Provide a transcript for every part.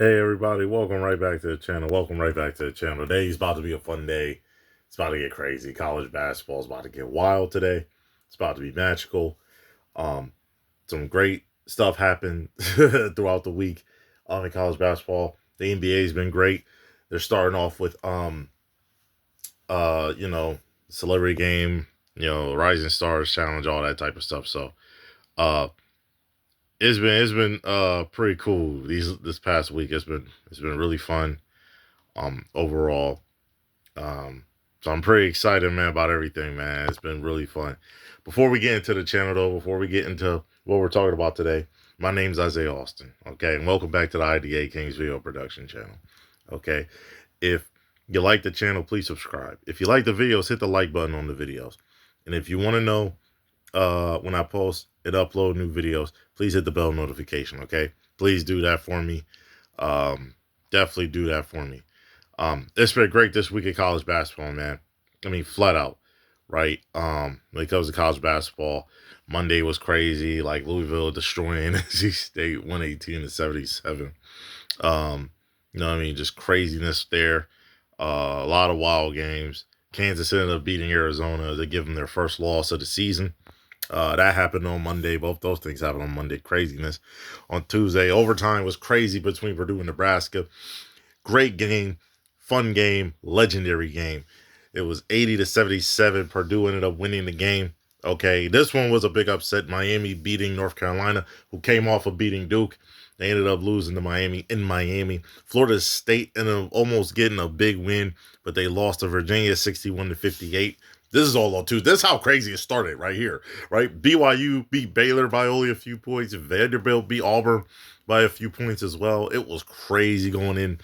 Hey everybody, welcome right back to the channel. Welcome right back to the channel. Today's about to be a fun day. It's about to get crazy. College basketball is about to get wild today. It's about to be magical. Um, some great stuff happened throughout the week in college basketball. The NBA's been great. They're starting off with you know, celebrity game, Rising Stars Challenge, all that type of stuff. So uh it's been pretty cool this past week. It's been really fun overall. So I'm pretty excited, man, about everything, man. It's been really fun. Before we get into the channel, though, before we get into what we're talking about today, my name's Isaiah Austin. Okay, and welcome back to the IDA Kings Video Production channel. Okay, if you like the channel, please subscribe. If you like the videos, hit the like button on the videos. And if you want to know when I post and upload new videos, please hit the bell notification. Okay, please do that for me. Definitely do that for me. It's been great this week in college basketball, man. I mean, flat out, right? When it comes to college basketball, Monday was crazy, like Louisville destroying NC State 118-77. Um, you know what I mean? Just craziness there. A lot of wild games. Kansas ended up beating Arizona to give them their first loss of the season. That happened on Monday. Both those things happened on Monday. Craziness. On Tuesday, overtime was crazy between Purdue and Nebraska. Great game, fun game, legendary game. It was 80-77. Purdue ended up winning the game. Okay, this one was a big upset. Miami beating North Carolina, who came off of beating Duke. They ended up losing to Miami in Miami. Florida State ended up almost getting a big win, but they lost to Virginia 61-58. This is all on Tuesday. This is how crazy it started right here, right? BYU beat Baylor by only a few points. Vanderbilt beat Auburn by a few points as well. It was crazy going in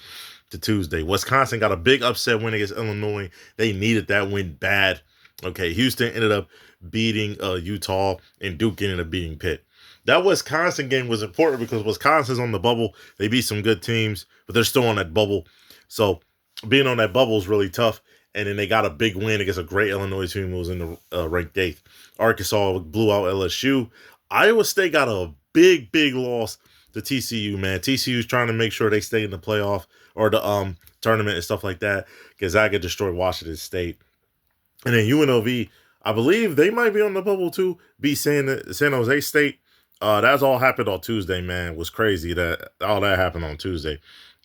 to Tuesday. Wisconsin got a big upset win against Illinois. They needed that win bad. Okay, Houston ended up beating Utah, and Duke ended up beating Pitt. That Wisconsin game was important because Wisconsin's on the bubble. They beat some good teams, but they're still on that bubble. So being on that bubble is really tough. And then they got a big win against a great Illinois team who was in the ranked eighth. Arkansas blew out LSU. Iowa State got a big loss to TCU, man. TCU's trying to make sure they stay in the playoff or the tournament and stuff like that. Gonzaga destroyed Washington State. And then UNLV, I believe they might be on the bubble too, beat San Jose State. That's all happened on Tuesday, man. It was crazy that all that happened on Tuesday.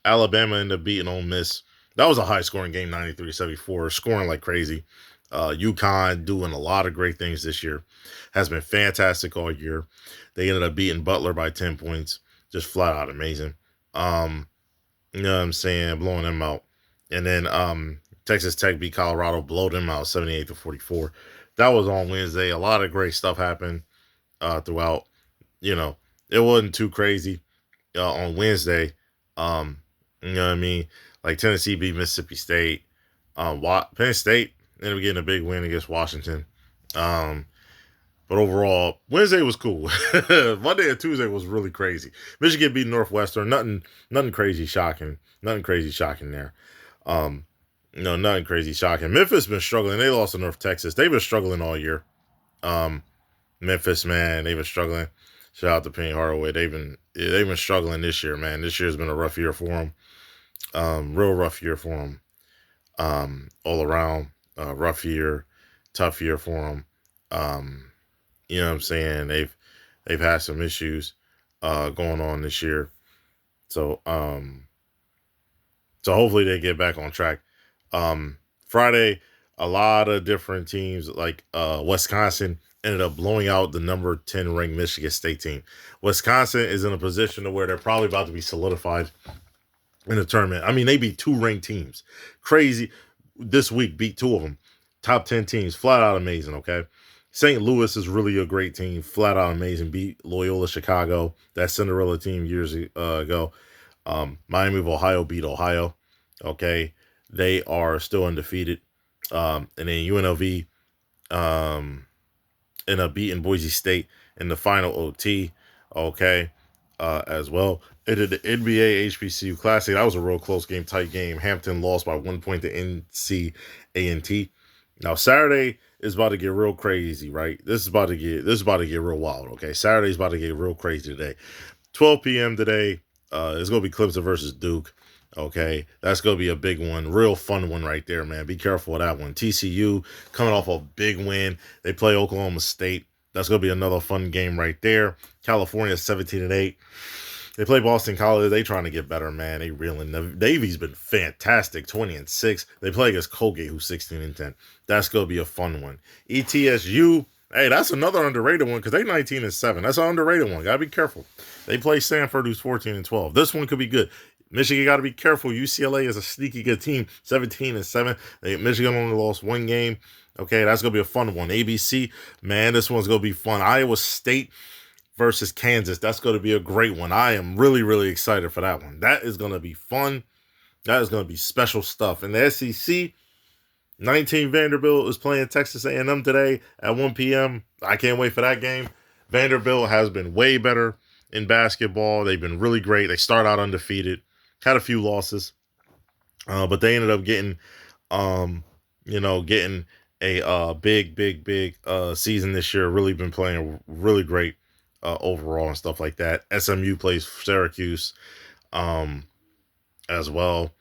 Alabama ended up beating Ole Miss. That was a high scoring game, 93-74, scoring like crazy. UConn doing a lot of great things this year. Has been fantastic all year. They ended up beating Butler by 10 points. Just flat out amazing. You know what I'm saying? Blowing them out. And then Texas Tech beat Colorado, blow them out 78-44. That was on Wednesday. A lot of great stuff happened throughout. You know, it wasn't too crazy on Wednesday. You know what I mean? Like Tennessee beat Mississippi State. Penn State ended up getting a big win against Washington. But overall, Wednesday was cool. Monday and Tuesday was really crazy. Michigan beat Northwestern. Nothing crazy shocking. Nothing crazy shocking there. Nothing crazy shocking. Memphis been struggling. They lost to North Texas. They've been struggling all year. Memphis, man, they've been struggling. Shout out to Penny Hardaway. They've been struggling this year, man. This year's been a rough year for them. Real rough year for them. All around, rough year, tough year for them. You know what I'm saying? They've had some issues going on this year. So hopefully they get back on track. Friday, a lot of different teams like Wisconsin ended up blowing out the number 10 ranked Michigan State team. Wisconsin is in a position to where they're probably about to be solidified in the tournament. I mean, they beat two ranked teams. Crazy. This week beat two of them. Top 10 teams. Flat out amazing, okay? St. Louis is really a great team. Flat out amazing. Beat Loyola Chicago, that Cinderella team years ago. Miami of Ohio beat Ohio. Okay. They are still undefeated. And then UNLV ended up beating Boise State in the final OT. Okay. As well. It did the NBA HBCU Classic. That was a real close game, tight game. Hampton lost by 1 point to NC-A&T. Now Saturday is about to get real crazy, right? This is about to get real wild. Okay, Saturday's about to get real crazy today. 12 p.m. today. It's gonna be Clemson versus Duke. Okay, that's gonna be a big one, real fun one right there, man. Be careful of that one. TCU coming off a big win. They play Oklahoma State. That's gonna be another fun game right there. California 17-8. They play Boston College. They trying to get better, man. They reeling. The Navy's been fantastic, 20-6. They play against Colgate, who's 16-10. That's gonna be a fun one. ETSU. Hey, that's another underrated one because they 19-7. That's an underrated one. Gotta be careful. They play Stanford, who's 14-12. This one could be good. Michigan got to be careful. UCLA is a sneaky good team, 17-7. Michigan only lost one game. Okay, that's gonna be a fun one. ABC, man, this one's gonna be fun. Iowa State versus Kansas. That's gonna be a great one. I am really, really excited for that one. That is gonna be fun. That is gonna be special stuff. In the SEC, 19 Vanderbilt is playing Texas A&M today at 1 p.m. I can't wait for that game. Vanderbilt has been way better in basketball. They've been really great. They start out undefeated, had a few losses, but they ended up getting, getting a big season this year. Really been playing really great overall and stuff like that. SMU plays Syracuse as well.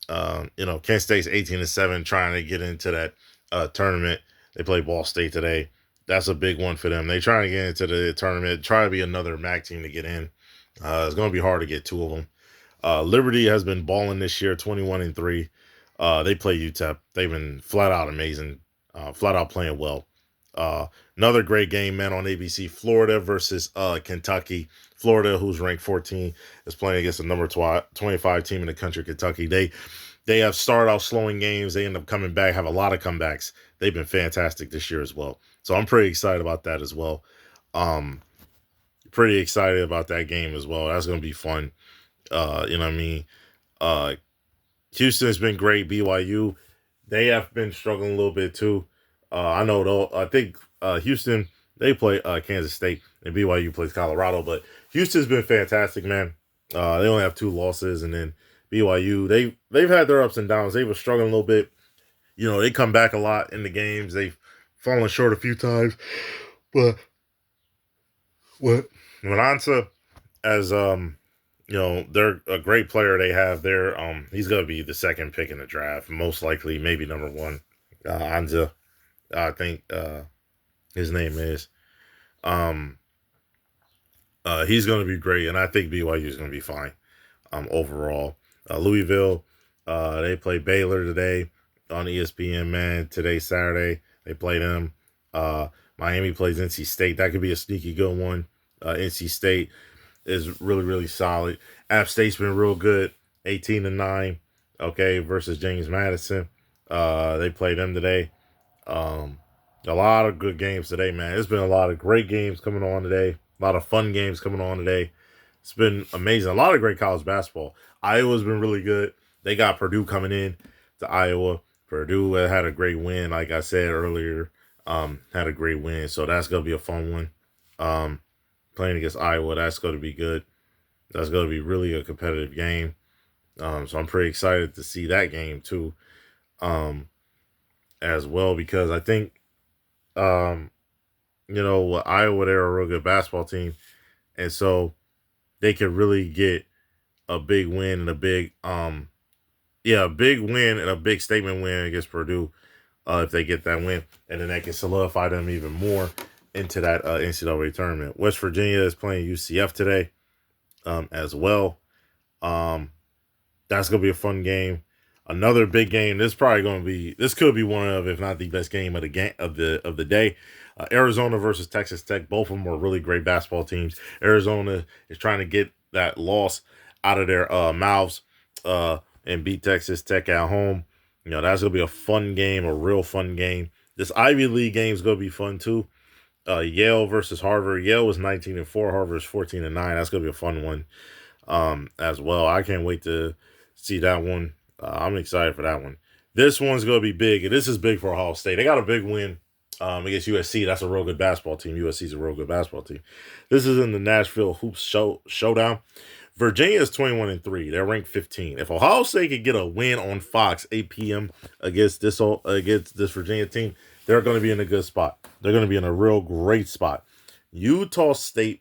Kent State's 18-7, trying to get into that tournament. They play Ball State today. That's a big one for them. They trying to get into the tournament, try to be another MAC team to get in. It's going to be hard to get two of them. Liberty has been balling this year, 21-3. They play UTEP. They've been flat out amazing, flat out playing well. Another great game, man, on ABC. Florida versus Kentucky. Florida, who's ranked 14, is playing against the number 25 team in the country, Kentucky. They have started out slowing games. They end up coming back, have a lot of comebacks. They've been fantastic this year as well. So I'm pretty excited about that as well. Pretty excited about that game as well. That's going to be fun. You know what I mean? Houston has been great. BYU, they have been struggling a little bit too. I know though. I think Houston, they play Kansas State and BYU plays Colorado, but Houston's been fantastic, man. They only have 2 losses, and then BYU, they've had their ups and downs. They were struggling a little bit. They come back a lot in the games. They've fallen short a few times, but what Ansa, as they're a great player. They have their he's gonna be the second pick in the draft, most likely, maybe number 1. Ansa, I think his name is. He's gonna be great, and I think BYU is gonna be fine. Overall, Louisville, they play Baylor today on ESPN. Man, today's Saturday. They play them. Miami plays NC State. That could be a sneaky good one. NC State is really, really solid. App State's been real good, 18-9. Okay, versus James Madison. They play them today. A lot of good games today, man. There's been a lot of great games coming on today. A lot of fun games coming on today. It's been amazing. A lot of great college basketball. Iowa's been really good. They got Purdue coming in to Iowa. Purdue had a great win, like I said earlier. Had a great win, so that's gonna be a fun one. Playing against Iowa, that's gonna be good. That's gonna be really a competitive game. So I'm pretty excited to see that game too, as well, because I think, Iowa, they're a real good basketball team, and so they could really get a big win and a big win and a big statement win against Purdue, if they get that win, and then that can solidify them even more into that NCAA tournament. West Virginia is playing UCF today, as well. That's gonna be a fun game. Another big game. This could be one of, if not the best game of the day. Arizona versus Texas Tech. Both of them are really great basketball teams. Arizona is trying to get that loss out of their mouths and beat Texas Tech at home. That's gonna be a fun game, a real fun game. This Ivy League game is gonna be fun too. Yale versus Harvard. Yale was 19-4. Harvard is 14-9. That's gonna be a fun one, as well. I can't wait to see that one. I'm excited for that one. This one's gonna be big, and this is big for Ohio State. They got a big win against USC. That's a real good basketball team. USC's a real good basketball team. This is in the Nashville Hoops Showdown. Virginia is 21-3. They're ranked 15. If Ohio State could get a win on Fox 8 p.m. against this Virginia team, they're going to be in a good spot. They're going to be in a real great spot. Utah State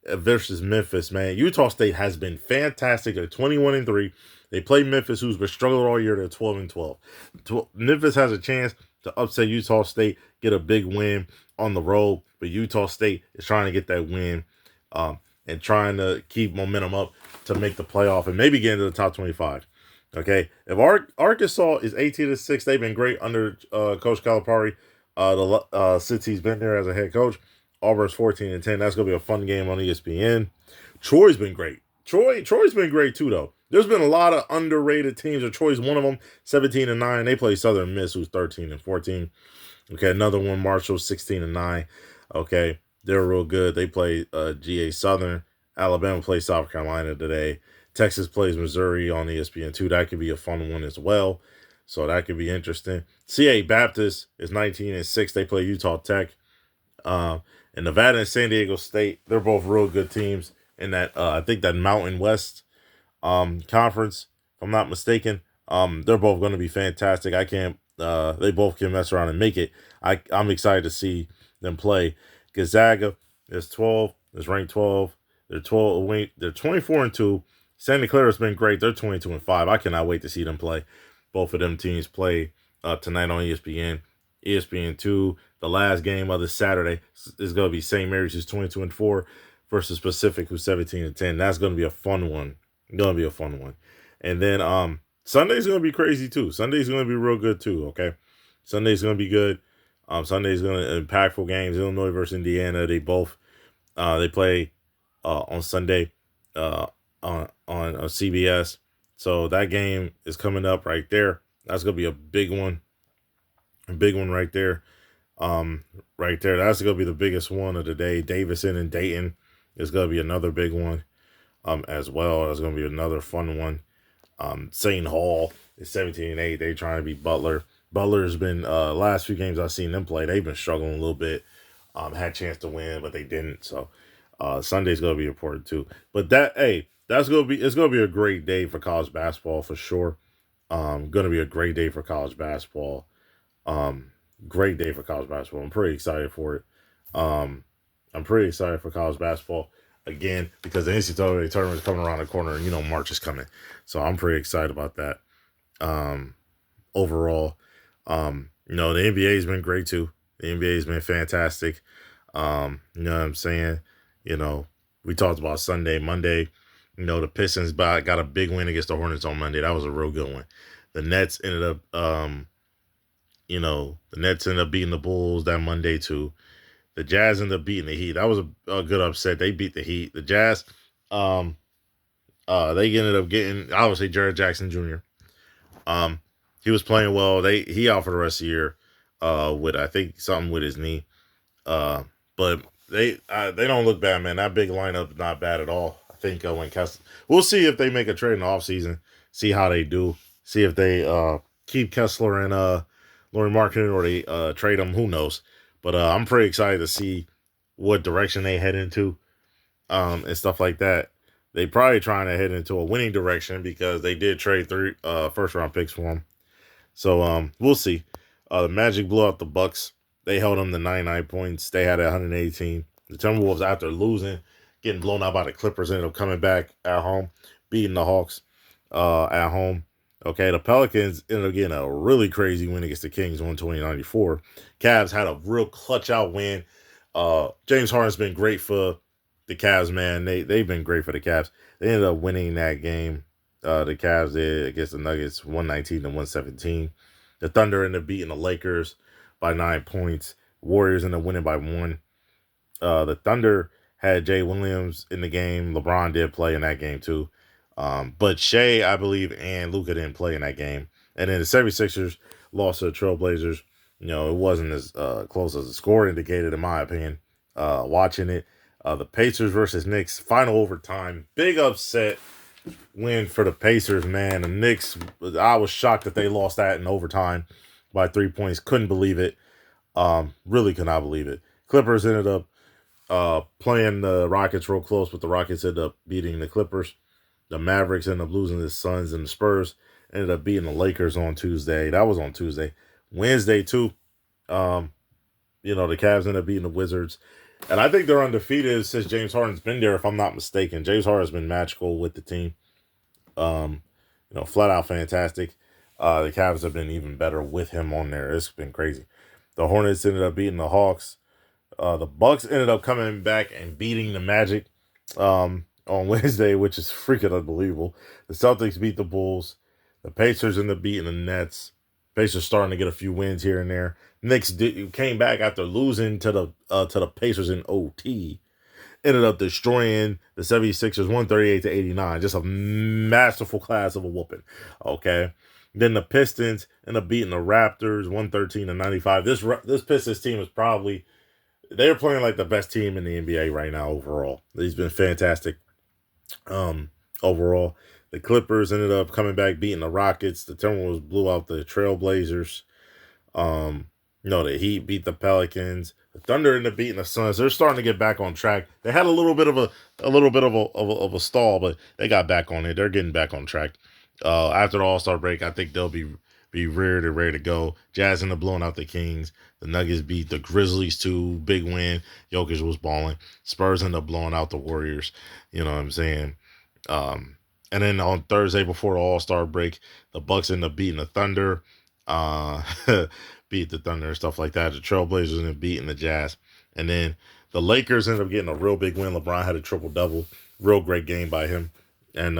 versus Memphis, man. Utah State has been fantastic. They're 21-3. They play Memphis, who's been struggling all year. They're 12-12. Memphis has a chance to upset Utah State, get a big win on the road, but Utah State is trying to get that win and trying to keep momentum up to make the playoff and maybe get into the top 25. Okay, if Arkansas is 18-6, they've been great under Coach Calipari. Since he's been there as a head coach. Auburn's 14-10. That's gonna be a fun game on ESPN. Troy's been great. Troy's been great too, though. There's been a lot of underrated teams, and Troy's one of them. 17-9. They play Southern Miss, who's 13-14. Okay, another one. Marshall 16-9. Okay, they're real good. They play GA Southern. Alabama plays South Carolina today. Texas plays Missouri on ESPN2. That could be a fun one as well. So that could be interesting. CA Baptist is 19-6. They play Utah Tech. And Nevada and San Diego State, they're both real good teams in that, I think that Mountain West conference, if I'm not mistaken. They're both going to be fantastic. They both can mess around and make it. I'm excited to see them play. Gonzaga is 12, is ranked 12. They're 12. They're 24-2. Santa Clara's been great. They're 22-5. I cannot wait to see them play. Both of them teams play tonight on ESPN. ESPN2, the last game of the Saturday is going to be St. Mary's, who's 22-4, versus Pacific, who's 17-10. That's going to be a fun one. And then Sunday's going to be crazy too. Sunday's going to be real good too. Okay, Sunday's going to be good. Sunday's going to impactful games. Illinois versus Indiana. They both they play on Sunday on CBS. So that game is coming up right there. That's going to be a big one. A big one right there. Right there. That's going to be the biggest one of the day. Davidson and Dayton is going to be another big one as well. That's going to be another fun one. St. Hall is 17-8. They're trying to beat Butler. Butler's been, last few games I've seen them play, they've been struggling a little bit. Had a chance to win, but they didn't. So Sunday's going to be important too. But it's going to be a great day for college basketball for sure. Going to be a great day for college basketball. Great day for college basketball. I'm pretty excited for it. I'm pretty excited for college basketball again because the NCAA tournament is coming around the corner and March is coming. So I'm pretty excited about that. Overall, the NBA has been great too. The NBA has been fantastic. You know what I'm saying? We talked about Sunday, Monday. The Pistons got a big win against the Hornets on Monday. That was a real good one. The Nets ended up, beating the Bulls that Monday too. The Jazz ended up beating the Heat. That was a good upset. They beat the Heat. The Jazz, they ended up getting, obviously, Jared Jackson Jr. He was playing well. He out for the rest of the year with, I think, something with his knee. But they don't look bad, man. That big lineup not bad at all. I think when Kessler, we'll see if they make a trade in the offseason, see how they do, see if they keep Kessler and Lauri Markkanen or they trade him. Who knows? But I'm pretty excited to see what direction they head into and stuff like that. They probably trying to head into a winning direction because they did trade 3 first-round picks for him. So we'll see. The Magic blew out the Bucks. They held them to 99 points. They had 118. The Timberwolves, after losing, getting blown out by the Clippers, ended up coming back at home, beating the Hawks at home. Okay, the Pelicans ended up getting a really crazy win against the Kings, 120-94. Cavs had a real clutch-out win. James Harden's been great for the Cavs, man. They've been great for the Cavs. They ended up winning that game. The Cavs did against the Nuggets, 119-117. The Thunder ended up beating the Lakers by 9 points. Warriors ended up winning by 1. The Thunder had Jay Williams in the game. LeBron did play in that game too. But Shea, I believe, and Luka didn't play in that game. And then the 76ers lost to the Trailblazers. It wasn't as close as the score indicated, in my opinion, watching it. The Pacers versus Knicks, final overtime. Big upset win for the Pacers, man. The Knicks, I was shocked that they lost that in overtime by 3 points. Couldn't believe it. Really could not believe it. Clippers ended up playing the Rockets real close, but the Rockets ended up beating the Clippers. The Mavericks ended up losing to the Suns, and the Spurs ended up beating the Lakers on Tuesday. That was on Tuesday. Wednesday, too, the Cavs ended up beating the Wizards. And I think they're undefeated since James Harden's been there, if I'm not mistaken. James Harden's been magical with the team. Um, flat out fantastic. The Cavs have been even better with him on there. It's been crazy. The Hornets ended up beating the Hawks. The Bucks ended up coming back and beating the Magic on Wednesday, which is freaking unbelievable. The Celtics beat the Bulls. The Pacers ended up beating the Nets. Pacers starting to get a few wins here and there. Knicks came back after losing to the Pacers in OT. Ended up destroying the 76ers 138-89. Just a masterful class of a whooping. Okay. Then the Pistons ended up beating the Raptors 113-95. This Pistons team is probably, they're playing like the best team in the NBA right now overall. He's been fantastic. Overall, the Clippers ended up coming back, beating the Rockets. The Timberwolves blew out the Trailblazers. The Heat beat the Pelicans. The Thunder ended up beating the Suns. They're starting to get back on track. They had a little bit of a stall, but they got back on it. They're getting back on track. After the All-Star break, I think they'll be reared and ready to go. Jazz ended up blowing out the Kings. The Nuggets beat the Grizzlies too. Big win. Jokic was balling. Spurs ended up blowing out the Warriors. You know what I'm saying? And then on Thursday before the All-Star break, the Bucks ended up beating the Thunder. Beat the Thunder and stuff like that. The Trailblazers ended up beating the Jazz. And then the Lakers ended up getting a real big win. LeBron had a triple-double. Real great game by him. And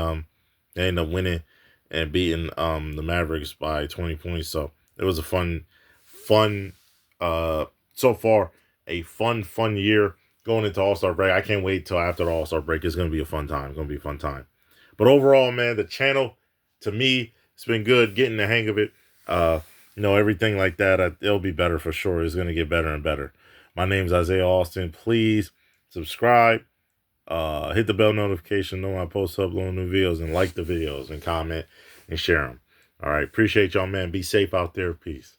they ended up winning and beating the Mavericks by 20 points. So it was a fun, so far, a fun year going into All-Star break. I can't wait till after the All-Star break. It's going to be a fun time. It's going to be a fun time. But overall, man, the channel, to me, it's been good getting the hang of it. Everything like that, it'll be better for sure. It's going to get better and better. My name's Isaiah Austin. Please subscribe. Hit the bell notification, know when I post upload new videos, and like the videos and comment and share them. All right. Appreciate y'all, man. Be safe out there. Peace.